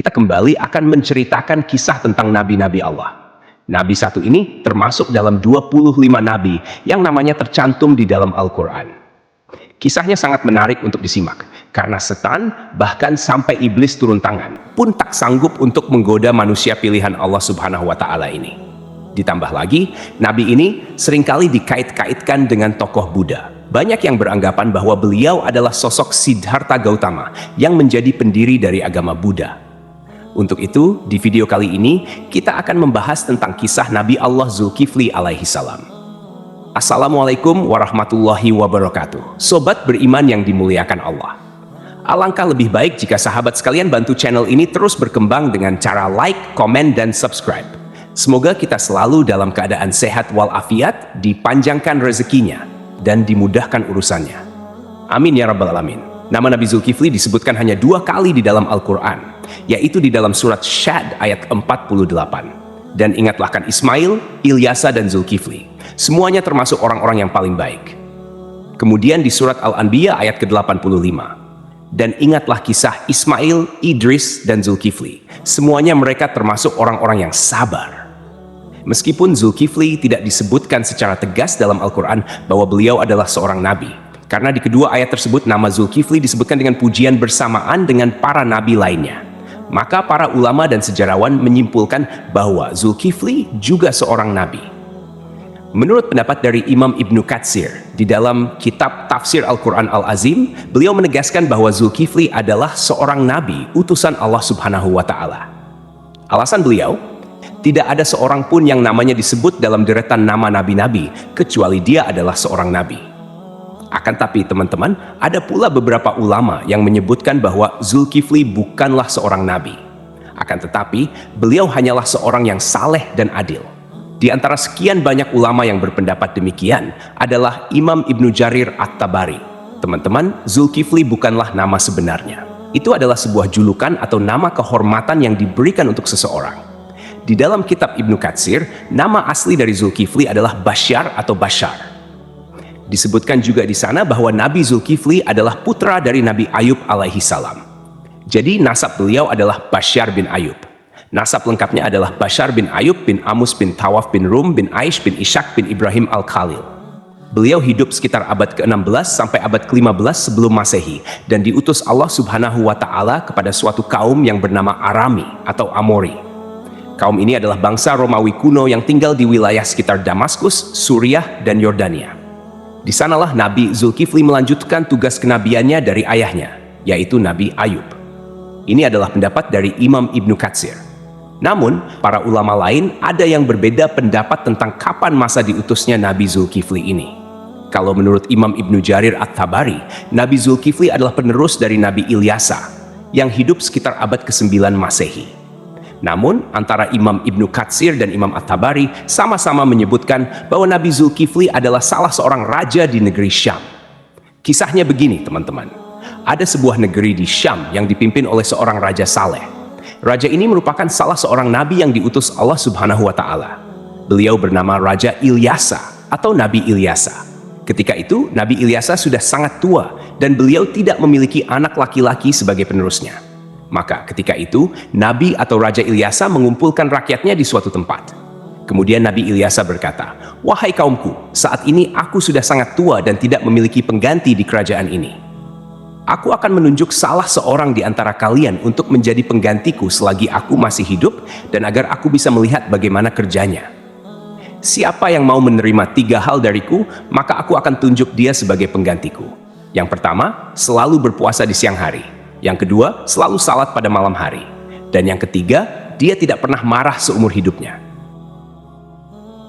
kita kembali akan menceritakan kisah tentang nabi-nabi Allah. Nabi satu ini termasuk dalam 25 nabi yang namanya tercantum di dalam Al-Quran. Kisahnya sangat menarik untuk disimak, karena setan bahkan sampai iblis turun tangan pun tak sanggup untuk menggoda manusia pilihan Allah Subhanahu wa Ta'ala ini. Ditambah lagi, nabi ini seringkali dikait-kaitkan dengan tokoh Buddha. Banyak yang beranggapan bahwa beliau adalah sosok Siddhartha Gautama yang menjadi pendiri dari agama Buddha. Untuk itu, di video kali ini, kita akan membahas tentang kisah Nabi Allah Zulkifli alaihi salam. Assalamualaikum warahmatullahi wabarakatuh. Sobat beriman yang dimuliakan Allah. Alangkah lebih baik jika sahabat sekalian bantu channel ini terus berkembang dengan cara like, komen, dan subscribe. Semoga kita selalu dalam keadaan sehat walafiat, dipanjangkan rezekinya, dan dimudahkan urusannya. Amin ya rabbal alamin. Nama Nabi Zulkifli disebutkan hanya 2 kali di dalam Al-Quran, yaitu di dalam surat Syad ayat 48. Dan ingatlah kan Ismail, Ilyasa, dan Zulkifli. Semuanya termasuk orang-orang yang paling baik. Kemudian di surat Al-Anbiya ayat ke-85. Dan ingatlah kisah Ismail, Idris, dan Zulkifli. Semuanya mereka termasuk orang-orang yang sabar. Meskipun Zulkifli tidak disebutkan secara tegas dalam Al-Quran bahwa beliau adalah seorang nabi, karena di kedua ayat tersebut nama Zulkifli disebutkan dengan pujian bersamaan dengan para nabi lainnya. Maka para ulama dan sejarawan menyimpulkan bahwa Zulkifli juga seorang nabi. Menurut pendapat dari Imam Ibnu Katsir, di dalam kitab Tafsir Al-Quran Al-Azim, beliau menegaskan bahwa Zulkifli adalah seorang nabi, utusan Allah Subhanahu wa Ta'ala. Alasan beliau, tidak ada seorang pun yang namanya disebut dalam deretan nama nabi-nabi, kecuali dia adalah seorang nabi. Akan tapi teman-teman, ada pula beberapa ulama yang menyebutkan bahwa Zulkifli bukanlah seorang nabi. Akan tetapi, beliau hanyalah seorang yang saleh dan adil. Di antara sekian banyak ulama yang berpendapat demikian adalah Imam Ibnu Jarir At-Tabari. Teman-teman, Zulkifli bukanlah nama sebenarnya. Itu adalah sebuah julukan atau nama kehormatan yang diberikan untuk seseorang. Di dalam kitab Ibnu Katsir, nama asli dari Zulkifli adalah Basyar atau Bashar. Disebutkan juga di sana bahwa Nabi Zulkifli adalah putra dari Nabi Ayub alaihi salam. Jadi nasab beliau adalah Basyar bin Ayub. Nasab lengkapnya adalah Bashar bin Ayub bin Amus bin Tawaf bin Rum bin Aish bin Ishak bin Ibrahim al-Khalil. Beliau hidup sekitar abad ke-16 sampai abad ke-15 sebelum Masehi dan diutus Allah Subhanahu wa Ta'ala kepada suatu kaum yang bernama Arami atau Amori. Kaum ini adalah bangsa Romawi kuno yang tinggal di wilayah sekitar Damaskus, Suriah, dan Yordania. Di sanalah Nabi Zulkifli melanjutkan tugas kenabiannya dari ayahnya, yaitu Nabi Ayub. Ini adalah pendapat dari Imam Ibnu Katsir. Namun, para ulama lain ada yang berbeda pendapat tentang kapan masa diutusnya Nabi Zulkifli ini. Kalau menurut Imam Ibnu Jarir At-Tabari, Nabi Zulkifli adalah penerus dari Nabi Ilyasa, yang hidup sekitar abad ke-9 Masehi. Namun, antara Imam Ibnu Katsir dan Imam At-Tabari sama-sama menyebutkan bahwa Nabi Zulkifli adalah salah seorang raja di negeri Syam. Kisahnya begini, teman-teman. Ada sebuah negeri di Syam yang dipimpin oleh seorang raja saleh. Raja ini merupakan salah seorang nabi yang diutus Allah Subhanahu wa Ta'ala. Beliau bernama Raja Ilyasa atau Nabi Ilyasa. Ketika itu, Nabi Ilyasa sudah sangat tua dan beliau tidak memiliki anak laki-laki sebagai penerusnya. Maka ketika itu, Nabi atau Raja Ilyasa mengumpulkan rakyatnya di suatu tempat. Kemudian Nabi Ilyasa berkata, "Wahai kaumku, saat ini aku sudah sangat tua dan tidak memiliki pengganti di kerajaan ini. Aku akan menunjuk salah seorang di antara kalian untuk menjadi penggantiku selagi aku masih hidup dan agar aku bisa melihat bagaimana kerjanya. Siapa yang mau menerima 3 hal dariku, maka aku akan tunjuk dia sebagai penggantiku. Yang pertama, selalu berpuasa di siang hari. Yang kedua, selalu salat pada malam hari. Dan yang ketiga, dia tidak pernah marah seumur hidupnya."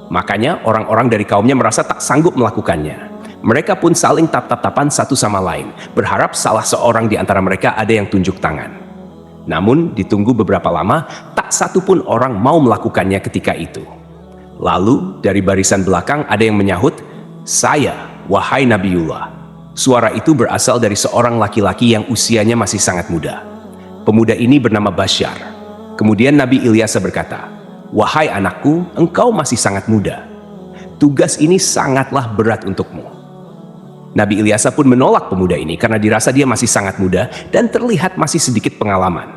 Makanya orang-orang dari kaumnya merasa tak sanggup melakukannya. Mereka pun saling tap-tap-tapan satu sama lain, berharap salah seorang di antara mereka ada yang tunjuk tangan. Namun, ditunggu beberapa lama, tak satu pun orang mau melakukannya ketika itu. Lalu, dari barisan belakang ada yang menyahut, "Saya, wahai Nabiullah." Suara itu berasal dari seorang laki-laki yang usianya masih sangat muda. Pemuda ini bernama Basyar. Kemudian Nabi Ilyasa berkata, "Wahai anakku, engkau masih sangat muda. Tugas ini sangatlah berat untukmu." Nabi Ilyasa pun menolak pemuda ini karena dirasa dia masih sangat muda dan terlihat masih sedikit pengalaman.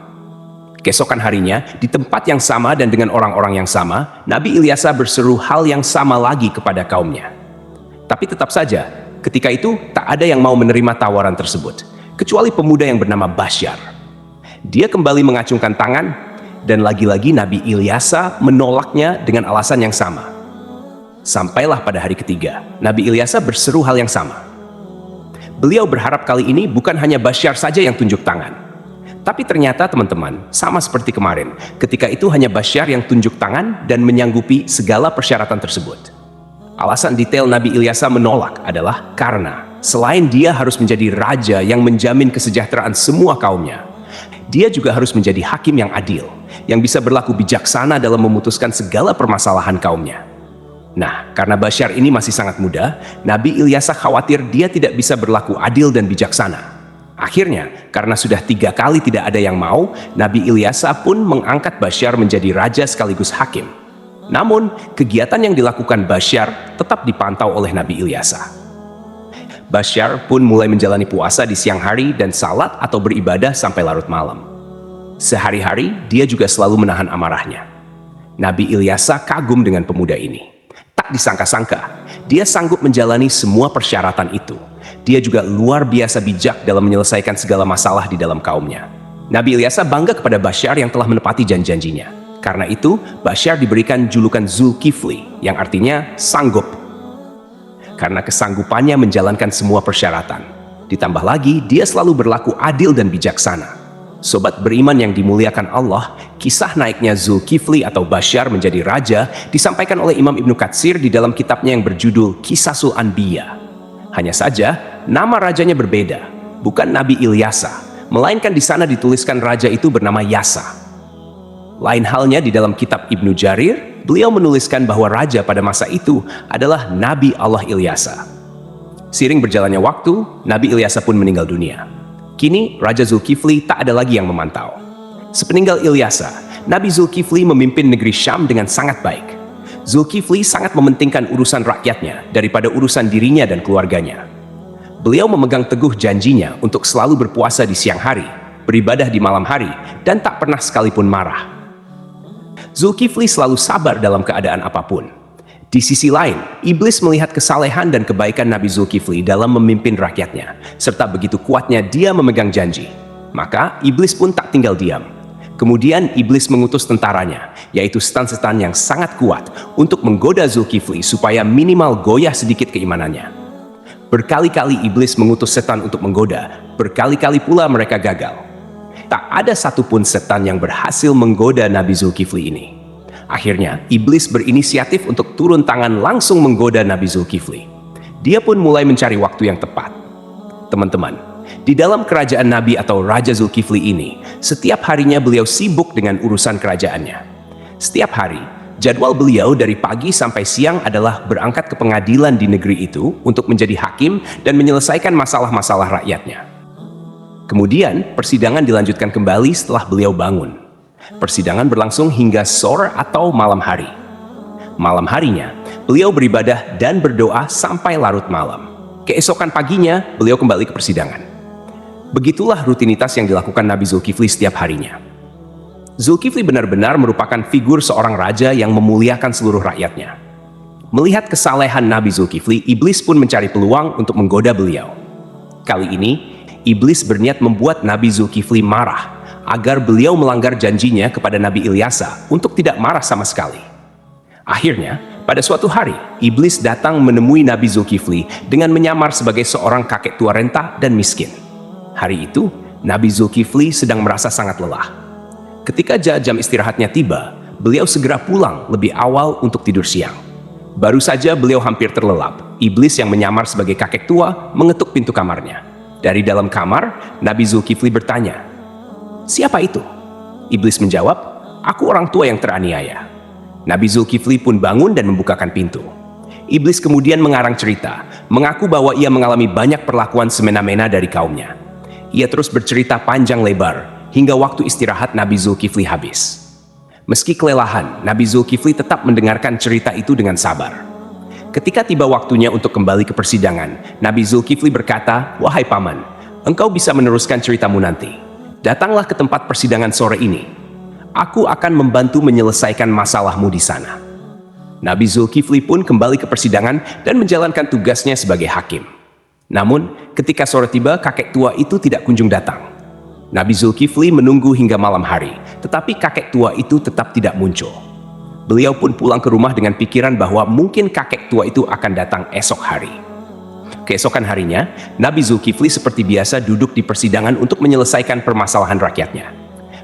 Keesokan harinya, di tempat yang sama dan dengan orang-orang yang sama, Nabi Ilyasa berseru hal yang sama lagi kepada kaumnya. Tapi tetap saja, ketika itu tak ada yang mau menerima tawaran tersebut, kecuali pemuda yang bernama Basyar. Dia kembali mengacungkan tangan, dan lagi-lagi Nabi Ilyasa menolaknya dengan alasan yang sama. Sampailah pada hari ketiga, Nabi Ilyasa berseru hal yang sama. Beliau berharap kali ini bukan hanya Basyar saja yang tunjuk tangan. Tapi ternyata teman-teman, sama seperti kemarin, ketika itu hanya Basyar yang tunjuk tangan dan menyanggupi segala persyaratan tersebut. Alasan detail Nabi Ilyasa menolak adalah karena selain dia harus menjadi raja yang menjamin kesejahteraan semua kaumnya, dia juga harus menjadi hakim yang adil, yang bisa berlaku bijaksana dalam memutuskan segala permasalahan kaumnya. Nah, karena Basyar ini masih sangat muda, Nabi Ilyasa khawatir dia tidak bisa berlaku adil dan bijaksana. Akhirnya, karena sudah 3 kali tidak ada yang mau, Nabi Ilyasa pun mengangkat Basyar menjadi raja sekaligus hakim. Namun, kegiatan yang dilakukan Basyar tetap dipantau oleh Nabi Ilyasa. Basyar pun mulai menjalani puasa di siang hari dan salat atau beribadah sampai larut malam. Sehari-hari, dia juga selalu menahan amarahnya. Nabi Ilyasa kagum dengan pemuda ini. Tak disangka-sangka, dia sanggup menjalani semua persyaratan itu. Dia juga luar biasa bijak dalam menyelesaikan segala masalah di dalam kaumnya. Nabi Ilyasa bangga kepada Basyar yang telah menepati janji-janjinya. Karena itu, Basyar diberikan julukan Zulkifli, yang artinya sanggup. Karena kesanggupannya menjalankan semua persyaratan. Ditambah lagi, dia selalu berlaku adil dan bijaksana. Sobat beriman yang dimuliakan Allah, kisah naiknya Zulkifli atau Basyar menjadi raja disampaikan oleh Imam Ibnu Katsir di dalam kitabnya yang berjudul Qisasul Anbiya. Hanya saja, nama rajanya berbeda, bukan Nabi Ilyasa, melainkan di sana dituliskan raja itu bernama Yasa. Lain halnya di dalam kitab Ibnu Jarir, beliau menuliskan bahwa raja pada masa itu adalah Nabi Allah Ilyasa. Seiring berjalannya waktu, Nabi Ilyasa pun meninggal dunia. Kini, Raja Zulkifli tak ada lagi yang memantau. Sepeninggal Ilyasa, Nabi Zulkifli memimpin negeri Syam dengan sangat baik. Zulkifli sangat mementingkan urusan rakyatnya daripada urusan dirinya dan keluarganya. Beliau memegang teguh janjinya untuk selalu berpuasa di siang hari, beribadah di malam hari, dan tak pernah sekalipun marah. Zulkifli selalu sabar dalam keadaan apapun. Di sisi lain, iblis melihat kesalehan dan kebaikan Nabi Zulkifli dalam memimpin rakyatnya, serta begitu kuatnya dia memegang janji. Maka, iblis pun tak tinggal diam. Kemudian, iblis mengutus tentaranya, yaitu setan-setan yang sangat kuat, untuk menggoda Zulkifli supaya minimal goyah sedikit keimanannya. Berkali-kali iblis mengutus setan untuk menggoda, berkali-kali pula mereka gagal. Tak ada satupun setan yang berhasil menggoda Nabi Zulkifli ini. Akhirnya, iblis berinisiatif untuk turun tangan langsung menggoda Nabi Zulkifli. Dia pun mulai mencari waktu yang tepat. Teman-teman, di dalam kerajaan Nabi atau Raja Zulkifli ini, setiap harinya beliau sibuk dengan urusan kerajaannya. Setiap hari, jadwal beliau dari pagi sampai siang adalah berangkat ke pengadilan di negeri itu untuk menjadi hakim dan menyelesaikan masalah-masalah rakyatnya. Kemudian, persidangan dilanjutkan kembali setelah beliau bangun. Persidangan berlangsung hingga sore atau malam hari. Malam harinya, beliau beribadah dan berdoa sampai larut malam. Keesokan paginya, beliau kembali ke persidangan. Begitulah rutinitas yang dilakukan Nabi Zulkifli setiap harinya. Zulkifli benar-benar merupakan figur seorang raja yang memuliakan seluruh rakyatnya. Melihat kesalehan Nabi Zulkifli, iblis pun mencari peluang untuk menggoda beliau. Kali ini, iblis berniat membuat Nabi Zulkifli marah, agar beliau melanggar janjinya kepada Nabi Ilyasa untuk tidak marah sama sekali. Akhirnya, pada suatu hari, iblis datang menemui Nabi Zulkifli dengan menyamar sebagai seorang kakek tua renta dan miskin. Hari itu, Nabi Zulkifli sedang merasa sangat lelah. Ketika jam istirahatnya tiba, beliau segera pulang lebih awal untuk tidur siang. Baru saja beliau hampir terlelap, iblis yang menyamar sebagai kakek tua mengetuk pintu kamarnya. Dari dalam kamar, Nabi Zulkifli bertanya, "Siapa itu?" Iblis menjawab, "Aku orang tua yang teraniaya." Nabi Zulkifli pun bangun dan membukakan pintu. Iblis kemudian mengarang cerita, mengaku bahwa ia mengalami banyak perlakuan semena-mena dari kaumnya. Ia terus bercerita panjang lebar, hingga waktu istirahat Nabi Zulkifli habis. Meski kelelahan, Nabi Zulkifli tetap mendengarkan cerita itu dengan sabar. Ketika tiba waktunya untuk kembali ke persidangan, Nabi Zulkifli berkata, "Wahai paman, engkau bisa meneruskan ceritamu nanti. Datanglah ke tempat persidangan sore ini. aku akan membantu menyelesaikan masalahmu di sana." Nabi Zulkifli pun kembali ke persidangan dan menjalankan tugasnya sebagai hakim. Namun, ketika sore tiba, kakek tua itu tidak kunjung datang. Nabi Zulkifli menunggu hingga malam hari, tetapi kakek tua itu tetap tidak muncul. Beliau pun pulang ke rumah dengan pikiran bahwa mungkin kakek tua itu akan datang esok hari. Keesokan harinya, Nabi Zulkifli seperti biasa duduk di persidangan untuk menyelesaikan permasalahan rakyatnya.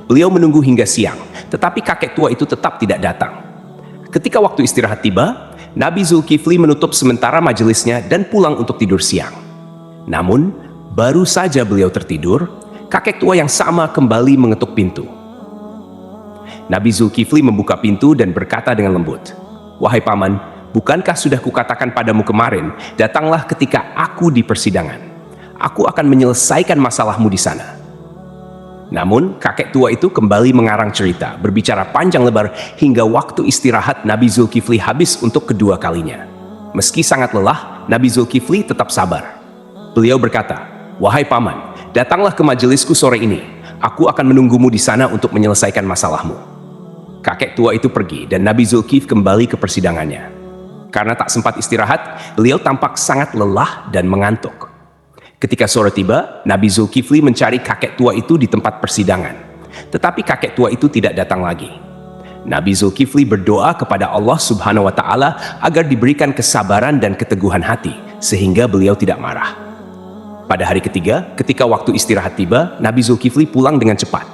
Beliau menunggu hingga siang, tetapi kakek tua itu tetap tidak datang. Ketika waktu istirahat tiba, Nabi Zulkifli menutup sementara majelisnya dan pulang untuk tidur siang. Namun, baru saja beliau tertidur, kakek tua yang sama kembali mengetuk pintu. Nabi Zulkifli membuka pintu dan berkata dengan lembut, "Wahai paman, bukankah sudah kukatakan padamu kemarin, datanglah ketika aku di persidangan. Aku akan menyelesaikan masalahmu di sana." Namun, kakek tua itu kembali mengarang cerita, berbicara panjang lebar hingga waktu istirahat Nabi Zulkifli habis untuk kedua kalinya. Meski sangat lelah, Nabi Zulkifli tetap sabar. Beliau berkata, "Wahai paman, datanglah ke majelisku sore ini. Aku akan menunggumu di sana untuk menyelesaikan masalahmu." Kakek tua itu pergi dan Nabi Zulkifli kembali ke persidangannya. Karena tak sempat istirahat, beliau tampak sangat lelah dan mengantuk. Ketika sore tiba, Nabi Zulkifli mencari kakek tua itu di tempat persidangan. Tetapi kakek tua itu tidak datang lagi. Nabi Zulkifli berdoa kepada Allah Subhanahu wa Ta'ala agar diberikan kesabaran dan keteguhan hati, sehingga beliau tidak marah. Pada hari ketiga, ketika waktu istirahat tiba, Nabi Zulkifli pulang dengan cepat.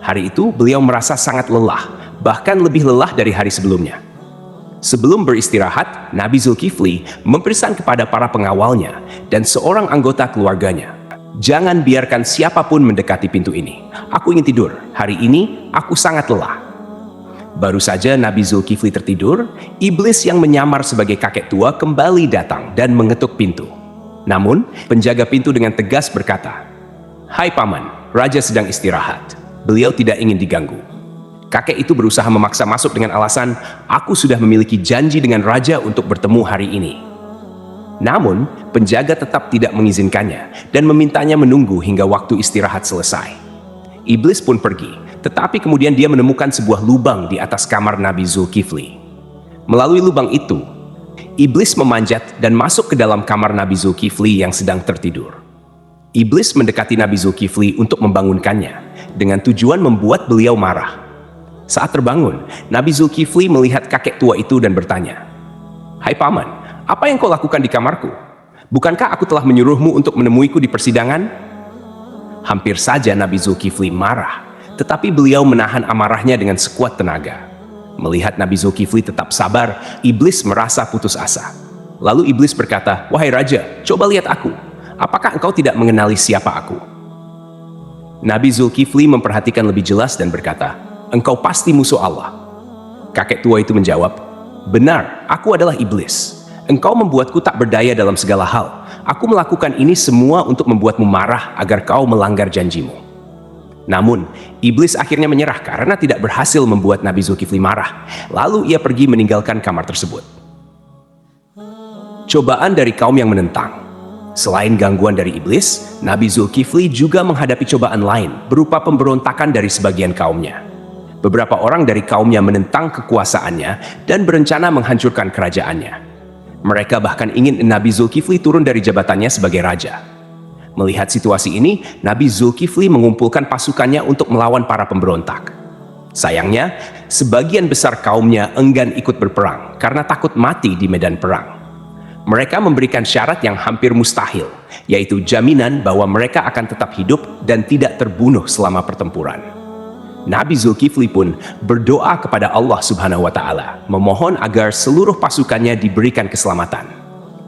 Hari itu, beliau merasa sangat lelah, bahkan lebih lelah dari hari sebelumnya. Sebelum beristirahat, Nabi Zulkifli mempesan kepada para pengawalnya dan seorang anggota keluarganya, "Jangan biarkan siapapun mendekati pintu ini. Aku ingin tidur. Hari ini aku sangat lelah." Baru saja Nabi Zulkifli tertidur, iblis yang menyamar sebagai kakek tua kembali datang dan mengetuk pintu. Namun, penjaga pintu dengan tegas berkata, "Hai paman, raja sedang istirahat. Beliau tidak ingin diganggu." Kakek itu berusaha memaksa masuk dengan alasan, "Aku sudah memiliki janji dengan raja untuk bertemu hari ini." Namun, penjaga tetap tidak mengizinkannya dan memintanya menunggu hingga waktu istirahat selesai. Iblis pun pergi, tetapi kemudian dia menemukan sebuah lubang di atas kamar Nabi Zulkifli. Melalui lubang itu, iblis memanjat dan masuk ke dalam kamar Nabi Zulkifli yang sedang tertidur. Iblis mendekati Nabi Zulkifli untuk membangunkannya, dengan tujuan membuat beliau marah. Saat terbangun, Nabi Zulkifli melihat kakek tua itu dan bertanya, "Hai paman, apa yang kau lakukan di kamarku? Bukankah aku telah menyuruhmu untuk menemuiku di persidangan?" Hampir saja Nabi Zulkifli marah, tetapi beliau menahan amarahnya dengan sekuat tenaga. Melihat Nabi Zulkifli tetap sabar, iblis merasa putus asa. Lalu iblis berkata, "Wahai raja, coba lihat aku. Apakah engkau tidak mengenali siapa aku?" Nabi Zulkifli memperhatikan lebih jelas dan berkata, "Engkau pasti musuh Allah." Kakek tua itu menjawab, "Benar, aku adalah iblis. Engkau membuatku tak berdaya dalam segala hal. Aku melakukan ini semua untuk membuatmu marah agar kau melanggar janjimu." Namun, iblis akhirnya menyerah karena tidak berhasil membuat Nabi Zulkifli marah. Lalu ia pergi meninggalkan kamar tersebut. Cobaan dari kaum yang menentang. Selain gangguan dari iblis, Nabi Zulkifli juga menghadapi cobaan lain berupa pemberontakan dari sebagian kaumnya. Beberapa orang dari kaumnya menentang kekuasaannya dan berencana menghancurkan kerajaannya. Mereka bahkan ingin Nabi Zulkifli turun dari jabatannya sebagai raja. Melihat situasi ini, Nabi Zulkifli mengumpulkan pasukannya untuk melawan para pemberontak. Sayangnya, sebagian besar kaumnya enggan ikut berperang karena takut mati di medan perang. Mereka memberikan syarat yang hampir mustahil, yaitu jaminan bahwa mereka akan tetap hidup dan tidak terbunuh selama pertempuran. Nabi Zulkifli pun berdoa kepada Allah Subhanahu wa Ta'ala, memohon agar seluruh pasukannya diberikan keselamatan.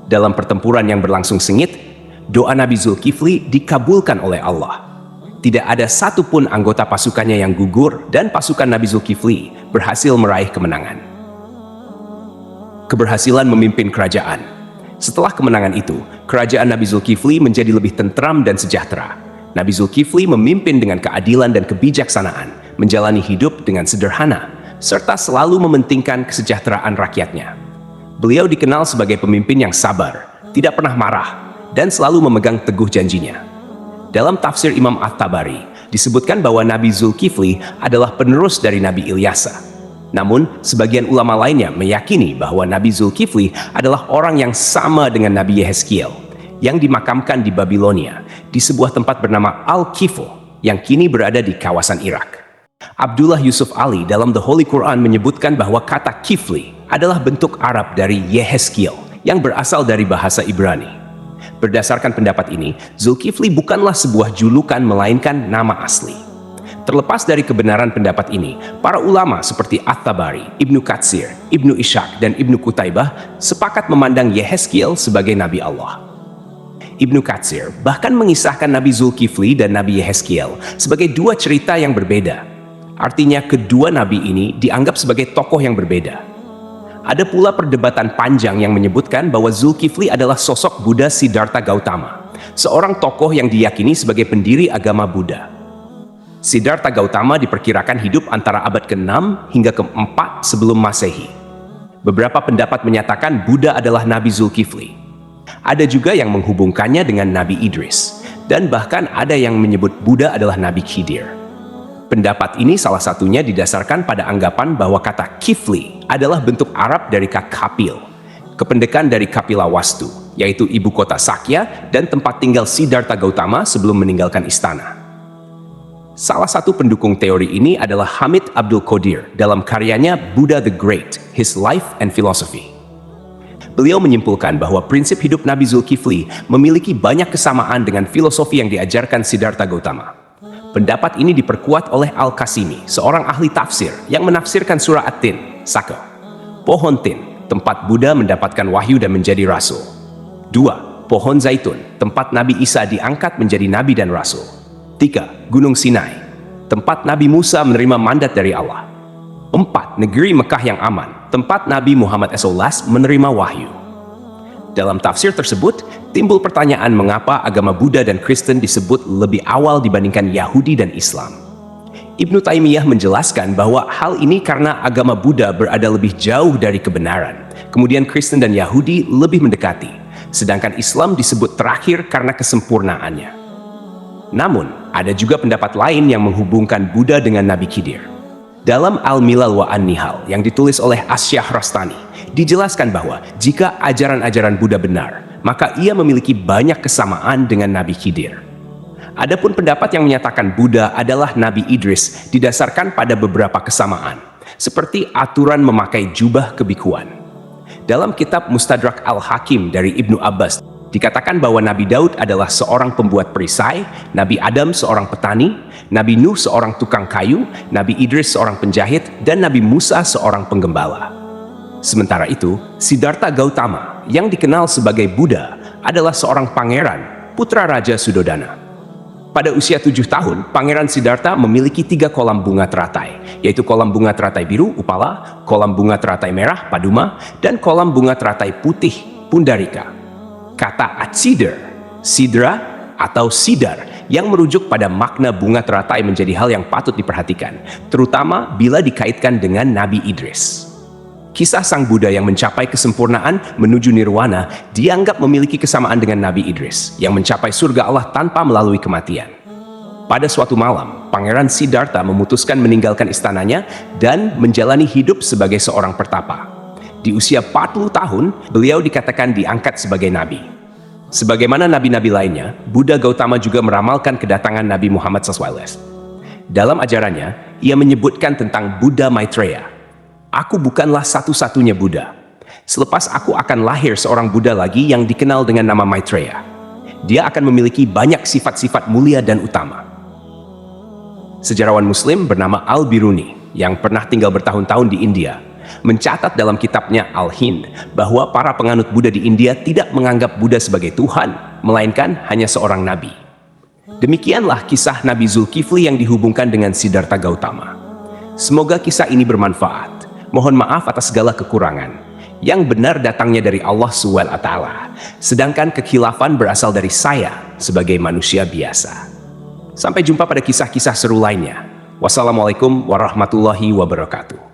Dalam pertempuran yang berlangsung sengit, doa Nabi Zulkifli dikabulkan oleh Allah. Tidak ada satupun anggota pasukannya yang gugur dan pasukan Nabi Zulkifli berhasil meraih kemenangan. Keberhasilan memimpin kerajaan. Setelah kemenangan itu, kerajaan Nabi Zulkifli menjadi lebih tentram dan sejahtera. Nabi Zulkifli memimpin dengan keadilan dan kebijaksanaan, menjalani hidup dengan sederhana, serta selalu mementingkan kesejahteraan rakyatnya. Beliau dikenal sebagai pemimpin yang sabar, tidak pernah marah, dan selalu memegang teguh janjinya. Dalam tafsir Imam At-Tabari, Disebutkan bahwa Nabi Zulkifli adalah penerus dari Nabi Ilyasa. Namun, sebagian ulama lainnya meyakini bahwa Nabi Zulkifli adalah orang yang sama dengan Nabi Yehezkiel, yang dimakamkan di Babilonia, di sebuah tempat bernama Al-Kifl, yang kini berada di kawasan Irak. Abdullah Yusuf Ali dalam The Holy Quran menyebutkan bahwa kata Kifli adalah bentuk Arab dari Yehezkiel, yang berasal dari bahasa Ibrani. Berdasarkan pendapat ini, Zulkifli bukanlah sebuah julukan melainkan nama asli. Terlepas dari kebenaran pendapat ini, para ulama seperti At-Tabari, Ibnu Katsir, Ibnu Ishaq, dan Ibnu Qutaibah sepakat memandang Yehezkiel sebagai Nabi Allah. Ibnu Katsir bahkan mengisahkan Nabi Zulkifli dan Nabi Yehezkiel sebagai dua cerita yang berbeda. Artinya kedua nabi ini dianggap sebagai tokoh yang berbeda. Ada pula perdebatan panjang yang menyebutkan bahwa Zulkifli adalah sosok Buddha Siddhartha Gautama, seorang tokoh yang diyakini sebagai pendiri agama Buddha. Siddhartha Gautama diperkirakan hidup antara abad ke-6 hingga ke-4 sebelum Masehi. Beberapa pendapat menyatakan Buddha adalah Nabi Zulkifli. Ada juga yang menghubungkannya dengan Nabi Idris, dan bahkan ada yang menyebut Buddha adalah Nabi Khidir. Pendapat ini salah satunya didasarkan pada anggapan bahwa kata Kifli adalah bentuk Arab dari kata Kapil, kependekan dari Kapila Wastu, yaitu ibu kota Sakya dan tempat tinggal Siddhartha Gautama sebelum meninggalkan istana. Salah satu pendukung teori ini adalah Hamid Abdul Qadir dalam karyanya Buddha the Great, His Life and Philosophy. Beliau menyimpulkan bahwa prinsip hidup Nabi Zulkifli memiliki banyak kesamaan dengan filosofi yang diajarkan Siddhartha Gautama. Pendapat ini diperkuat oleh Al-Qasimi, seorang ahli tafsir yang menafsirkan surah At-Tin, Saka. Pohon Tin, tempat Buddha mendapatkan wahyu dan menjadi rasul. 2. Pohon Zaitun, tempat Nabi Isa diangkat menjadi nabi dan rasul. 3. Gunung Sinai, tempat Nabi Musa menerima mandat dari Allah. 4. Negeri Mekah yang aman, tempat Nabi Muhammad SAW menerima wahyu. Dalam tafsir tersebut, timbul pertanyaan mengapa agama Buddha dan Kristen disebut lebih awal dibandingkan Yahudi dan Islam. Ibnu Taimiyah menjelaskan bahwa hal ini karena agama Buddha berada lebih jauh dari kebenaran, kemudian Kristen dan Yahudi lebih mendekati, sedangkan Islam disebut terakhir karena kesempurnaannya. Namun, ada juga pendapat lain yang menghubungkan Buddha dengan Nabi Khidir. Dalam Al-Milal wa An-Nihal yang ditulis oleh Asy-Syahrastani, dijelaskan bahwa jika ajaran-ajaran Buddha benar, maka ia memiliki banyak kesamaan dengan Nabi Khidir. Adapun pendapat yang menyatakan Buddha adalah Nabi Idris didasarkan pada beberapa kesamaan, seperti aturan memakai jubah kebikuan. Dalam kitab Mustadrak Al-Hakim dari Ibnu Abbas, dikatakan bahwa Nabi Daud adalah seorang pembuat perisai, Nabi Adam seorang petani, Nabi Nuh seorang tukang kayu, Nabi Idris seorang penjahit, dan Nabi Musa seorang penggembala. Sementara itu, Siddhartha Gautama yang dikenal sebagai Buddha adalah seorang pangeran, putra Raja Sudodana. Pada usia 7 tahun, Pangeran Siddhartha memiliki 3 kolam bunga teratai, yaitu kolam bunga teratai biru, Upala, kolam bunga teratai merah, Paduma, dan kolam bunga teratai putih, Pundarika. Kata Atsidar, Sidra, atau Sidar yang merujuk pada makna bunga teratai menjadi hal yang patut diperhatikan, terutama bila dikaitkan dengan Nabi Idris. Kisah sang Buddha yang mencapai kesempurnaan menuju nirwana dianggap memiliki kesamaan dengan Nabi Idris yang mencapai surga Allah tanpa melalui kematian. Pada suatu malam, Pangeran Siddhartha memutuskan meninggalkan istananya dan menjalani hidup sebagai seorang pertapa. Di usia 40 tahun, beliau dikatakan diangkat sebagai nabi. Sebagaimana nabi-nabi lainnya, Buddha Gautama juga meramalkan kedatangan Nabi Muhammad SAW. Dalam ajarannya, ia menyebutkan tentang Buddha Maitreya. Aku bukanlah satu-satunya Buddha. Selepas aku akan lahir seorang Buddha lagi yang dikenal dengan nama Maitreya. Dia akan memiliki banyak sifat-sifat mulia dan utama. Sejarawan Muslim bernama Al-Biruni yang pernah tinggal bertahun-tahun di India mencatat dalam kitabnya Al-Hind bahwa para penganut Buddha di India tidak menganggap Buddha sebagai Tuhan, melainkan hanya seorang nabi. Demikianlah kisah Nabi Zulkifli yang dihubungkan dengan Siddhartha Gautama. Semoga kisah ini bermanfaat. Mohon maaf atas segala kekurangan. Yang benar datangnya dari Allah SWT, sedangkan kekhilafan berasal dari saya sebagai manusia biasa. Sampai jumpa pada kisah-kisah seru lainnya. Wassalamualaikum warahmatullahi wabarakatuh.